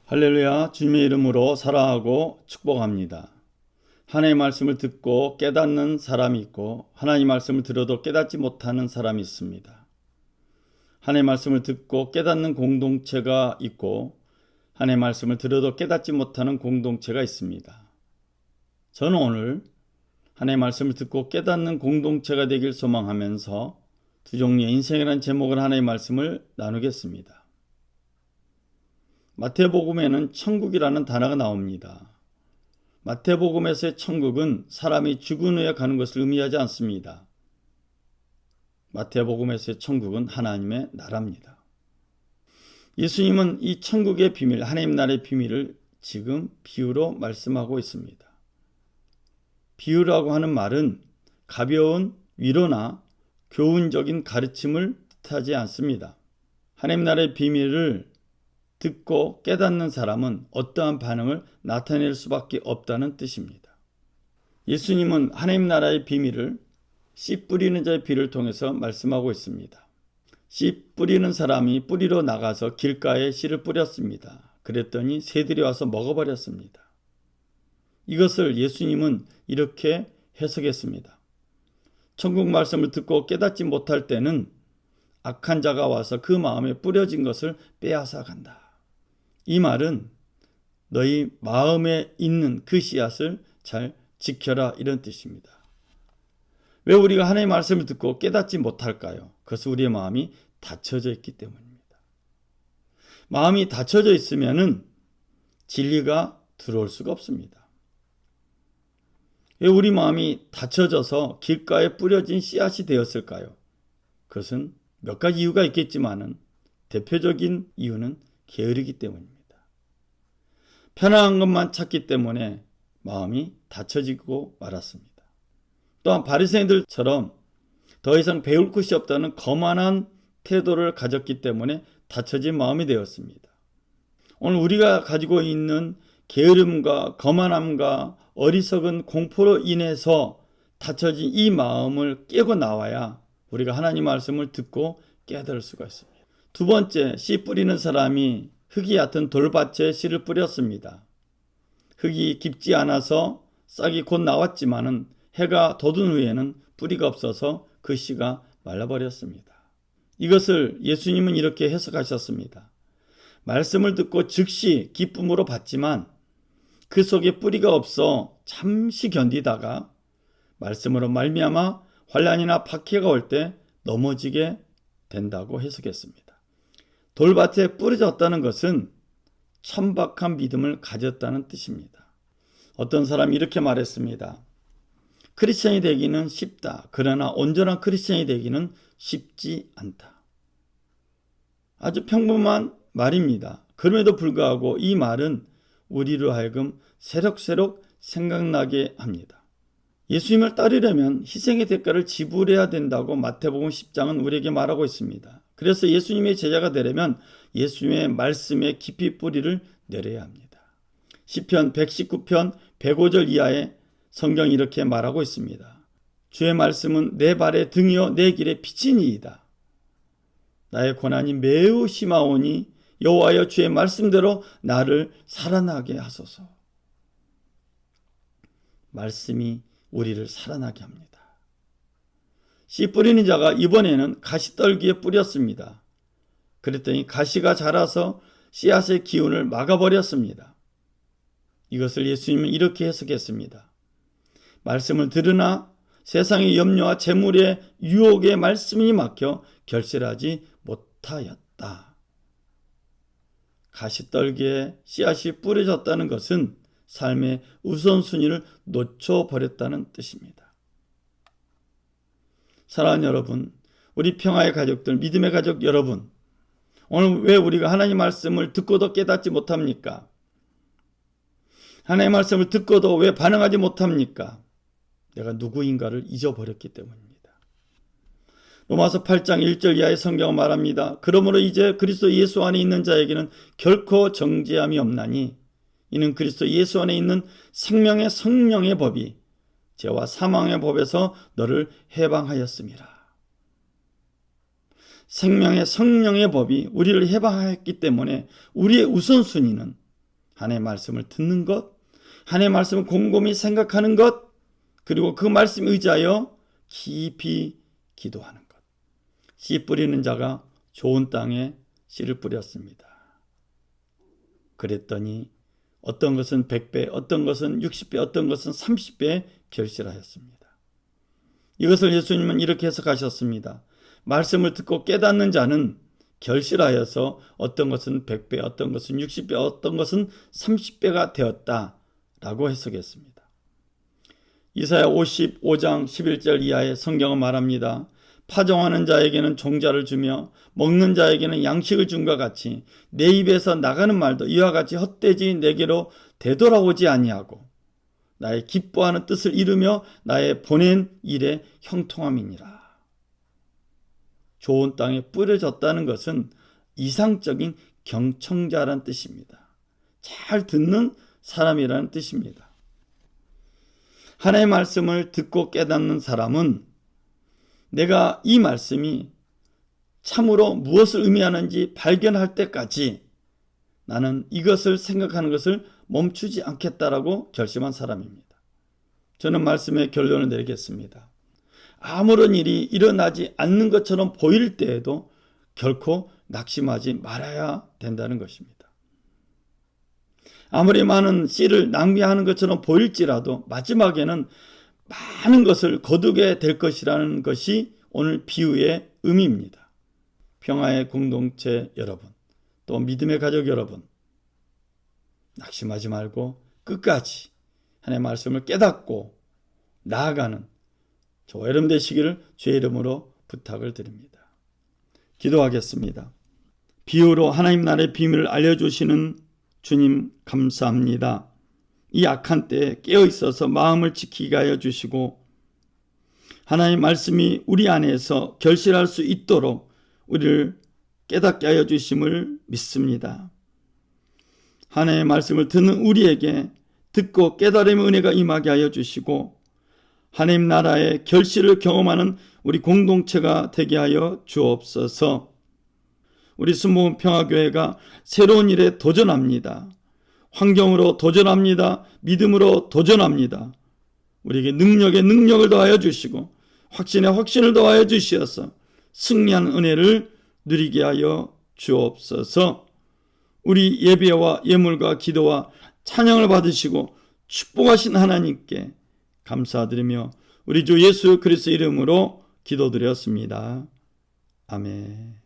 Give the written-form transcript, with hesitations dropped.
할렐루야, 주님의 이름으로 사랑하고 축복합니다. 하나님의 말씀을 듣고 깨닫는 사람이 있고 하나님의 말씀을 들어도 깨닫지 못하는 사람이 있습니다. 하나님의 말씀을 듣고 깨닫는 공동체가 있고 하나님의 말씀을 들어도 깨닫지 못하는 공동체가 있습니다. 저는 오늘 하나님의 말씀을 듣고 깨닫는 공동체가 되길 소망하면서 두 종류의 인생이라는 제목으로 하나님의 말씀을 나누겠습니다. 마태복음에는 천국이라는 단어가 나옵니다. 마태복음에서의 천국은 사람이 죽은 후에 가는 것을 의미하지 않습니다. 마태복음에서의 천국은 하나님의 나라입니다. 예수님은 이 천국의 비밀, 하나님 나라의 비밀을 지금 비유로 말씀하고 있습니다. 비유라고 하는 말은 가벼운 위로나 교훈적인 가르침을 뜻하지 않습니다. 하나님 나라의 비밀을 듣고 깨닫는 사람은 어떠한 반응을 나타낼 수밖에 없다는 뜻입니다. 예수님은 하나님 나라의 비밀을 씨 뿌리는 자의 비를 통해서 말씀하고 있습니다. 씨 뿌리는 사람이 뿌리로 나가서 길가에 씨를 뿌렸습니다. 그랬더니 새들이 와서 먹어버렸습니다. 이것을 예수님은 이렇게 해석했습니다. 천국 말씀을 듣고 깨닫지 못할 때는 악한 자가 와서 그 마음에 뿌려진 것을 빼앗아 간다. 이 말은 너희 마음에 있는 그 씨앗을 잘 지켜라 이런 뜻입니다. 왜 우리가 하나님의 말씀을 듣고 깨닫지 못할까요? 그것은 우리의 마음이 닫혀져 있기 때문입니다. 마음이 닫혀져 있으면 진리가 들어올 수가 없습니다. 왜 우리 마음이 닫혀져서 길가에 뿌려진 씨앗이 되었을까요? 그것은 몇 가지 이유가 있겠지만 대표적인 이유는 게으르기 때문입니다. 편안한 것만 찾기 때문에 마음이 닫혀지고 말았습니다. 또한 바리새인들처럼 더 이상 배울 것이 없다는 거만한 태도를 가졌기 때문에 닫혀진 마음이 되었습니다. 오늘 우리가 가지고 있는 게으름과 거만함과 어리석은 공포로 인해서 닫혀진 이 마음을 깨고 나와야 우리가 하나님 말씀을 듣고 깨달을 수가 있습니다. 두 번째, 씨 뿌리는 사람이 흙이 얕은 돌밭에 씨를 뿌렸습니다. 흙이 깊지 않아서 싹이 곧 나왔지만은 해가 돋은 후에는 뿌리가 없어서 그 씨가 말라버렸습니다. 이것을 예수님은 이렇게 해석하셨습니다. 말씀을 듣고 즉시 기쁨으로 받지만 그 속에 뿌리가 없어 잠시 견디다가 말씀으로 말미암아 환난이나 박해가 올 때 넘어지게 된다고 해석했습니다. 돌밭에 뿌려졌다는 것은 천박한 믿음을 가졌다는 뜻입니다. 어떤 사람이 이렇게 말했습니다. 크리스천이 되기는 쉽다. 그러나 온전한 크리스천이 되기는 쉽지 않다. 아주 평범한 말입니다. 그럼에도 불구하고 이 말은 우리로 하여금 새록새록 생각나게 합니다. 예수님을 따르려면 희생의 대가를 지불해야 된다고 마태복음 10장은 우리에게 말하고 있습니다. 그래서 예수님의 제자가 되려면 예수님의 말씀에 깊이 뿌리를 내려야 합니다. 시편 119편 105절 이하에 성경이 이렇게 말하고 있습니다. 주의 말씀은 내 발의 등이요 내 길의 빛이니이다. 나의 고난이 매우 심하오니 여호와여 주의 말씀대로 나를 살아나게 하소서. 말씀이 우리를 살아나게 합니다. 씨 뿌리는 자가 이번에는 가시떨기에 뿌렸습니다. 그랬더니 가시가 자라서 씨앗의 기운을 막아버렸습니다. 이것을 예수님은 이렇게 해석했습니다. 말씀을 들으나 세상의 염려와 재물의 유혹에 말씀이 막혀 결실하지 못하였다. 가시떨기에 씨앗이 뿌려졌다는 것은 삶의 우선순위를 놓쳐버렸다는 뜻입니다. 사랑하는 여러분, 우리 평화의 가족들, 믿음의 가족 여러분, 오늘 왜 우리가 하나님 말씀을 듣고도 깨닫지 못합니까? 하나님 말씀을 듣고도 왜 반응하지 못합니까? 내가 누구인가를 잊어버렸기 때문입니다. 로마서 8장 1절 이하의 성경은 말합니다. 그러므로 이제 그리스도 예수 안에 있는 자에게는 결코 정죄함이 없나니 이는 그리스도 예수 안에 있는 생명의 성령의 법이 죄와 사망의 법에서 너를 해방하였음이라. 생명의 성령의 법이 우리를 해방했기 때문에 우리의 우선순위는 하나님의 말씀을 듣는 것, 하나님의 말씀을 곰곰이 생각하는 것, 그리고 그 말씀에 의지하여 깊이 기도하는 것. 씨 뿌리는 자가 좋은 땅에 씨를 뿌렸습니다. 그랬더니 어떤 것은 100배, 어떤 것은 60배, 어떤 것은 30배 결실하였습니다. 이것을 예수님은 이렇게 해석하셨습니다. 말씀을 듣고 깨닫는 자는 결실하여서 어떤 것은 100배, 어떤 것은 60배, 어떤 것은 30배가 되었다라고 해석했습니다. 이사야 55장 11절 이하의 성경은 말합니다. 파종하는 자에게는 종자를 주며 먹는 자에게는 양식을 준과 같이 내 입에서 나가는 말도 이와 같이 헛되이 내게로 되돌아오지 아니하고 나의 기뻐하는 뜻을 이루며 나의 보낸 일에 형통함이니라. 좋은 땅에 뿌려졌다는 것은 이상적인 경청자란 뜻입니다. 잘 듣는 사람이라는 뜻입니다. 하나님의 말씀을 듣고 깨닫는 사람은 내가 이 말씀이 참으로 무엇을 의미하는지 발견할 때까지 나는 이것을 생각하는 것을 멈추지 않겠다라고 결심한 사람입니다. 저는 말씀의 결론을 내리겠습니다. 아무런 일이 일어나지 않는 것처럼 보일 때에도 결코 낙심하지 말아야 된다는 것입니다. 아무리 많은 씨를 낭비하는 것처럼 보일지라도 마지막에는 많은 것을 거두게 될 것이라는 것이 오늘 비유의 의미입니다. 평화의 공동체 여러분, 또 믿음의 가족 여러분, 낙심하지 말고 끝까지 하나님의 말씀을 깨닫고 나아가는 저와 여러분 되시기를 주의 이름으로 부탁을 드립니다. 기도하겠습니다. 비유로 하나님 나라의 비밀을 알려주시는 주님 감사합니다. 이 악한 때에 깨어있어서 마음을 지키게 하여 주시고 하나님의 말씀이 우리 안에서 결실할 수 있도록 우리를 깨닫게 하여 주심을 믿습니다. 하나님의 말씀을 듣는 우리에게 듣고 깨달음의 은혜가 임하게 하여 주시고 하나님 나라의 결실을 경험하는 우리 공동체가 되게 하여 주옵소서. 우리 순복음 평화교회가 새로운 일에 도전합니다. 환경으로 도전합니다. 믿음으로 도전합니다. 우리에게 능력에 능력을 더하여 주시고 확신에 확신을 더하여 주시어서 승리하는 은혜를 누리게 하여 주옵소서. 우리 예배와 예물과 기도와 찬양을 받으시고 축복하신 하나님께 감사드리며 우리 주 예수 그리스도 이름으로 기도드렸습니다. 아멘.